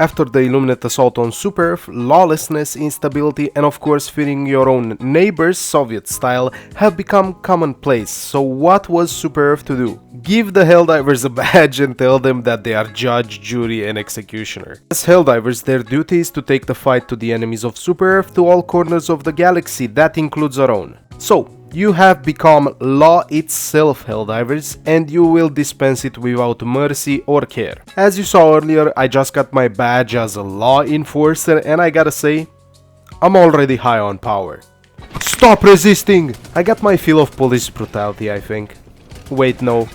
After the Illuminate assault on Super-Earth, lawlessness, instability, and of course fearing your own neighbors, Soviet style, have become commonplace. So what was Super-Earth to do? Give the Helldivers a badge and tell them that they are judge, jury, and executioner. As Helldivers, their duty is to take the fight to the enemies of Super-Earth to all corners of the galaxy, that includes our own. So, you have become law itself, Helldivers, and you will dispense it without mercy or care. As you saw earlier, I just got my badge as a law enforcer, and I gotta say, I'm already high on power. Stop resisting! I got my fill of police brutality, I think. Wait, no.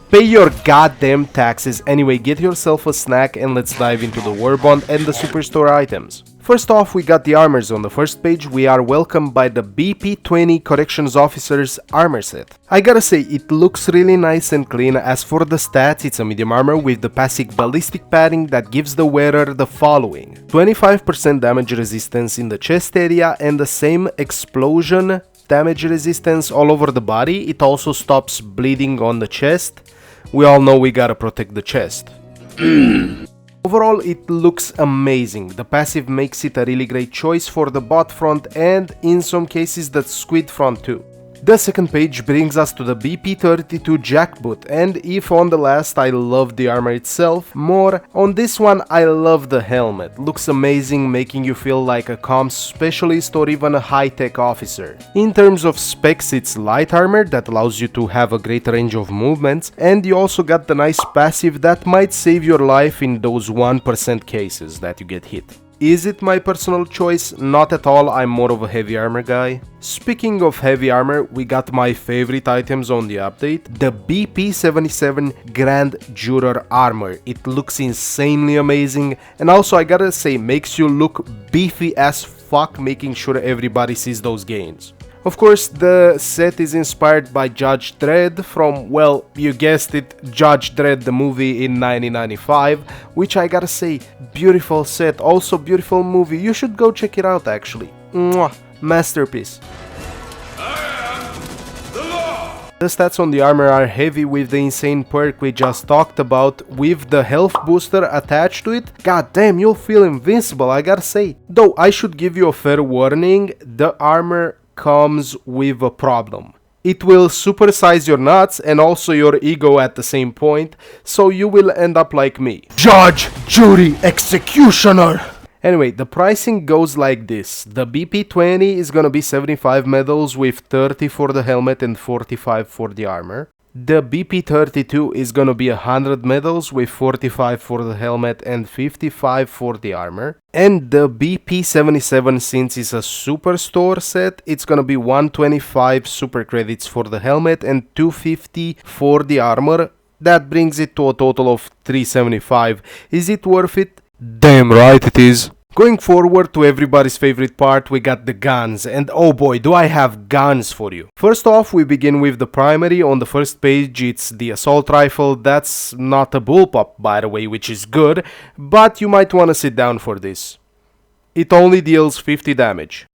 Pay your goddamn taxes. Anyway, get yourself a snack and let's dive into the Warbond and the Superstore items. First off, we got the armors. On the first page, we are welcomed by the BP-20 Corrections Officer's armor set. I gotta say, it looks really nice and clean. As for the stats, it's a medium armor with the passive ballistic padding that gives the wearer the following: 25% damage resistance in the chest area and the same explosion damage resistance all over the body. It also stops bleeding on the chest. We all know we gotta protect the chest. Overall, it looks amazing. The passive makes it a really great choice for the bot front and in some cases the squid front too. The second page brings us to the BP-32 jackboot, and if on the last I loved the armor itself more, on this one I love the helmet. Looks amazing, making you feel like a comms specialist or even a high-tech officer. In terms of specs, it's light armor that allows you to have a great range of movements, and you also got the nice passive that might save your life in those 1% cases that you get hit. Is it my personal choice? Not at all, I'm more of a heavy armor guy. Speaking of heavy armor, we got my favorite items on the update, the BP-77 Grand Juror armor. It looks insanely amazing, and also I gotta say, makes you look beefy as fuck, making sure everybody sees those gains. Of course, the set is inspired by Judge Dredd from, well, you guessed it, Judge Dredd the movie in 1995, which I gotta say, beautiful set, also beautiful movie, you should go check it out actually. Mwah, masterpiece. The stats on the armor are heavy with the insane perk we just talked about, with the health booster attached to it. God damn, you'll feel invincible, I gotta say. Though I should give you a fair warning, the armor comes with a problem. It will supersize your nuts and also your ego at the same point, so you will end up like me. Judge, jury, executioner! Anyway, the pricing goes like this. The BP-20 is gonna be 75 medals with 30 for the helmet and 45 for the armor. The BP-32 is gonna be 100 medals with 45 for the helmet and 55 for the armor. And the BP-77, since it's a Superstore set, it's gonna be 125 super credits for the helmet and 250 for the armor. That brings it to a total of 375. Is it worth it? Damn right it is. Going forward to everybody's favorite part, we got the guns, and oh boy, do I have guns for you. First off, we begin with the primary. On the first page, it's the assault rifle. That's not a bullpup, by the way, which is good, but you might want to sit down for this. It only deals 50 damage.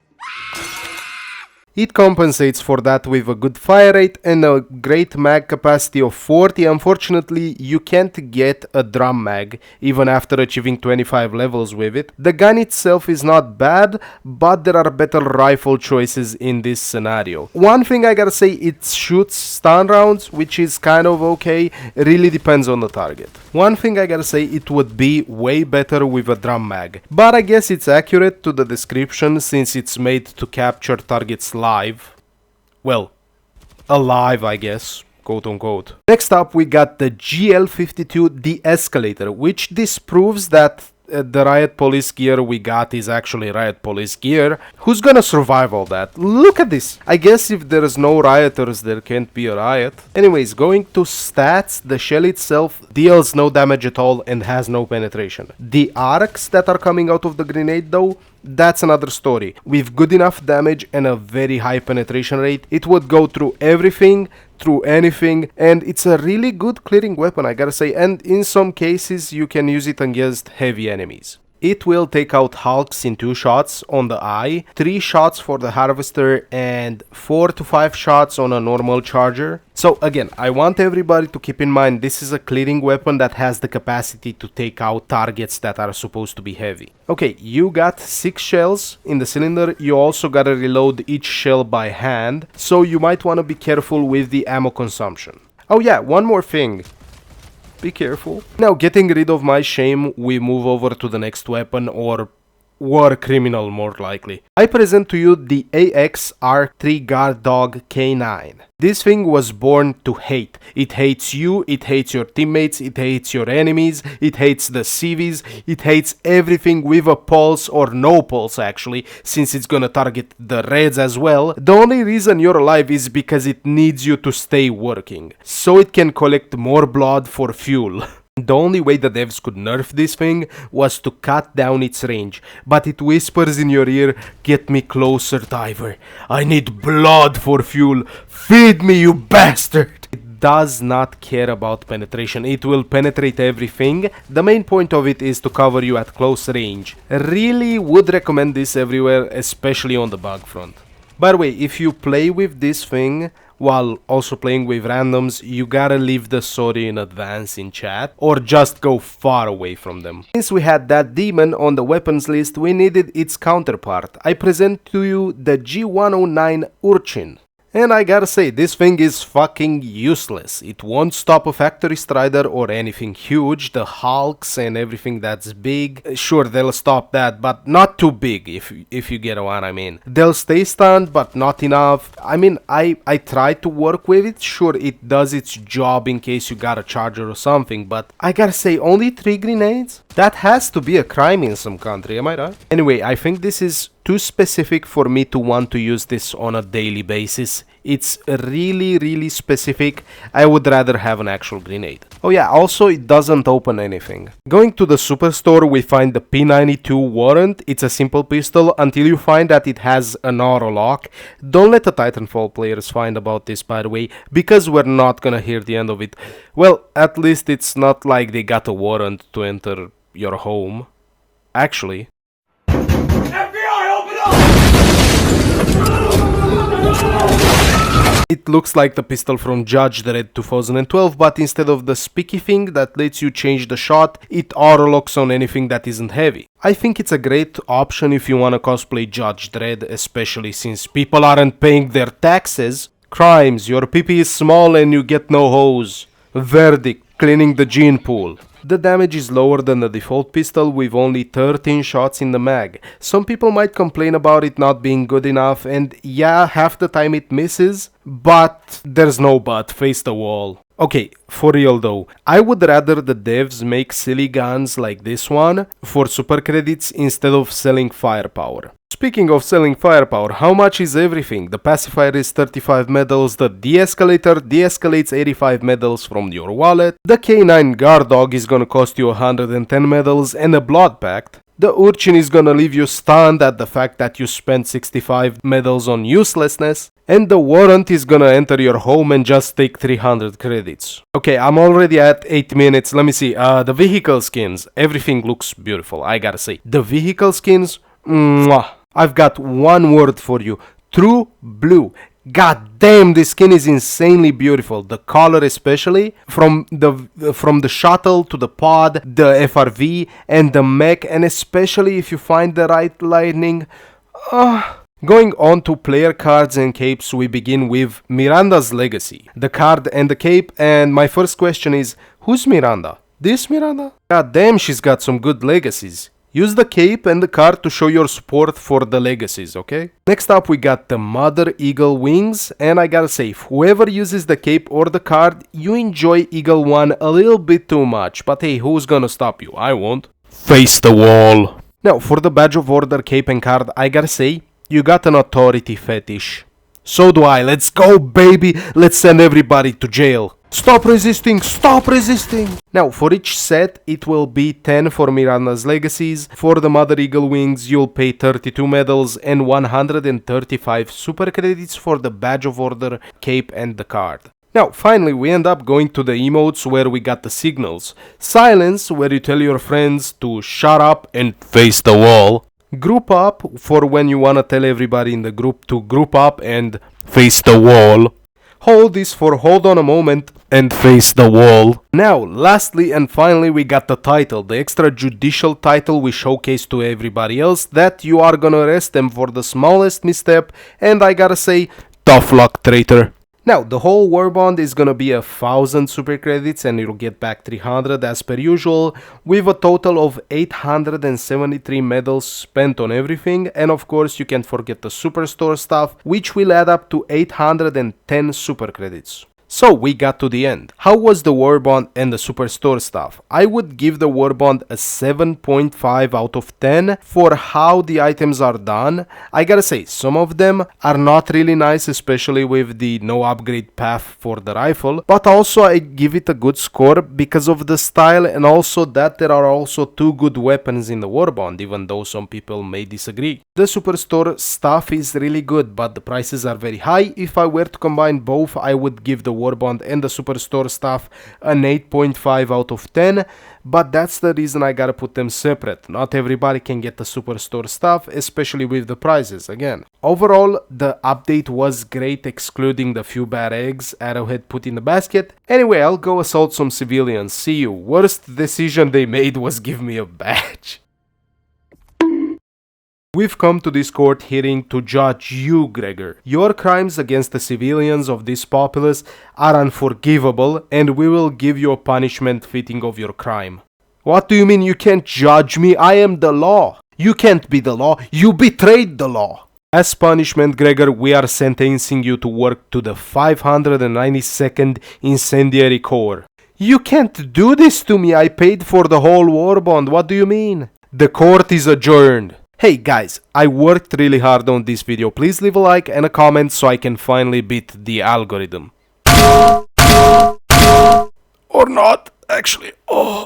It compensates for that with a good fire rate and a great mag capacity of 40. Unfortunately, you can't get a drum mag even after achieving 25 levels with it. The gun itself is not bad, but there are better rifle choices in this scenario. One thing I gotta say, it shoots stun rounds, which is kind of okay. It really depends on the target. One thing I gotta say, it would be way better with a drum mag, but I guess it's accurate to the description since it's made to capture targets live. Well, alive, I guess, quote unquote. Next up, we got the GL52 De-Escalator, which disproves that the Riot Police gear we got is actually Riot Police gear. Who's gonna survive all that? Look at this! I guess if there's no rioters, there can't be a riot. Anyways, going to stats, the shell itself deals no damage at all and has no penetration. The arcs that are coming out of the grenade though, that's another story. With good enough damage and a very high penetration rate, it would go through everything, through anything, and it's a really good clearing weapon, I gotta say, and in some cases you can use it against heavy enemies. It will take out Hulks in 2 shots on the eye, 3 shots for the Harvester, and 4 to 5 shots on a normal charger. So again, I want everybody to keep in mind this is a clearing weapon that has the capacity to take out targets that are supposed to be heavy. Okay, you got 6 shells in the cylinder. You also gotta reload each shell by hand, so you might want to be careful with the ammo consumption. Oh yeah, one more thing. Be careful. Now, getting rid of my shame, we move over to the next weapon, or war criminal more likely. I present to you the AX-R3 Guard Dog K9. This thing was born to hate. It hates you, it hates your teammates, it hates your enemies, it hates the civies, it hates everything with a pulse, or no pulse actually, since it's gonna target the reds as well. The only reason you're alive is because it needs you to stay working, so it can collect more blood for fuel. The only way the devs could nerf this thing was to cut down its range, but it whispers in your ear, "Get me closer, diver. I need blood for fuel. Feed me, you bastard!" It does not care about penetration. It will penetrate everything. The main point of it is to cover you at close range. Really would recommend this everywhere, especially on the bug front. By the way, if you play with this thing while also playing with randoms, you gotta leave the sorry in advance in chat, or just go far away from them. Since we had that demon on the weapons list, we needed its counterpart. I present to you the G109 Urchin. And I gotta say, this thing is fucking useless. It won't stop a factory strider or anything huge, the Hulks and everything that's big. Sure, they'll stop that, but not too big, if you get what I mean. They'll stay stunned, but not enough. I mean, I tried to work with it. Sure, it does its job in case you got a charger or something, but I gotta say, only 3 grenades? That has to be a crime in some country, am I right? Anyway, I think this is too specific for me to want to use this on a daily basis. It's really specific. I would rather have an actual grenade. Oh yeah, also it doesn't open anything. Going to the Superstore, we find the P92 Warrant. It's a simple pistol until you find that it has an auto lock. Don't let the Titanfall players find about this, by the way, because we're not gonna hear the end of it. Well, at least it's not like they got a warrant to enter your home. Actually, it looks like the pistol from Judge Dredd 2012, but instead of the spiky thing that lets you change the shot, it auto-locks on anything that isn't heavy. I think it's a great option if you wanna cosplay Judge Dredd, especially since people aren't paying their taxes. Crimes, your PP is small and you get no hose. Verdict, cleaning the gene pool. The damage is lower than the default pistol with only 13 shots in the mag. Some people might complain about it not being good enough, and yeah, half the time it misses, but there's no but, face the wall. Okay, for real though, I would rather the devs make silly guns like this one for super credits instead of selling firepower. Speaking of selling firepower, how much is everything? The pacifier is 35 medals, the de-escalator de-escalates 85 medals from your wallet, the K9 guard dog is gonna cost you 110 medals and a blood pact. The Urchin is gonna leave you stunned at the fact that you spent 65 medals on uselessness, and the warrant is gonna enter your home and just take 300 credits. Okay, I'm already at 8 minutes, let me see, the vehicle skins, everything looks beautiful, I gotta say. The vehicle skins, mwah. I've got one word for you, true blue. God damn, this skin is insanely beautiful. The color especially, from the shuttle to the pod, the FRV and the mech, and especially if you find the right lighting. Going on to player cards and capes, we begin with Miranda's Legacy, the card and the cape, and my first question is, who's Miranda? This Miranda? God damn, she's got some good legacies. Use the cape and the card to show your support for the legacies, okay? Next up we got the Mother Eagle Wings, and I gotta say, whoever uses the cape or the card, you enjoy Eagle 1 a little bit too much, but hey, who's gonna stop you? I won't. Face the wall! Now, for the Badge of Order cape and card, I gotta say, you got an authority fetish. So do I, let's go baby, let's send everybody to jail. Stop resisting! Stop resisting! Now, for each set, it will be 10 for Miranda's Legacies. For the Mother Eagle Wings, you'll pay 32 medals and 135 super credits for the Badge of Order, cape and the card. Now, finally, we end up going to the emotes where we got the signals. Silence, where you tell your friends to shut up and face the wall. Group up, for when you wanna tell everybody in the group to group up and face the wall. Hold is for hold on a moment and face the wall. Now, lastly and finally, we got the title, the extrajudicial title we showcase to everybody else that you are gonna arrest them for the smallest misstep, and I gotta say, tough luck, traitor. Now, the whole Warbond is gonna be 1000 super credits and you'll get back 300 as per usual, with a total of 873 medals spent on everything, and of course you can't forget the Superstore stuff, which will add up to 810 super credits. So we got to the end. How was the Warbond and the Superstore stuff? I would give the Warbond a 7.5 out of 10 for how the items are done. I gotta say, some of them are not really nice, especially with the no upgrade path for the rifle, but also I give it a good score because of the style and also that there are also 2 good weapons in the Warbond, even though some people may disagree. The Superstore stuff is really good, but the prices are very high. If I were to combine both, I would give the Warbond and the Superstore stuff an 8.5 out of 10, but that's the reason I gotta put them separate. Not everybody can get the Superstore stuff, especially with the prices again. Overall, the update was great, excluding the few bad eggs Arrowhead put in the basket. Anyway, I'll go assault some civilians. See you. Worst decision they made was give me a badge. We've come to this court hearing to judge you, Gregor. Your crimes against the civilians of this populace are unforgivable, and we will give you a punishment fitting of your crime. What do you mean you can't judge me? I am the law. You can't be the law. You betrayed the law. As punishment, Gregor, we are sentencing you to work to the 592nd Incendiary Corps. You can't do this to me. I paid for the whole Warbond. What do you mean? The court is adjourned. Hey guys, I worked really hard on this video. Please leave a like and a comment so I can finally beat the algorithm. Or not, actually. Oh.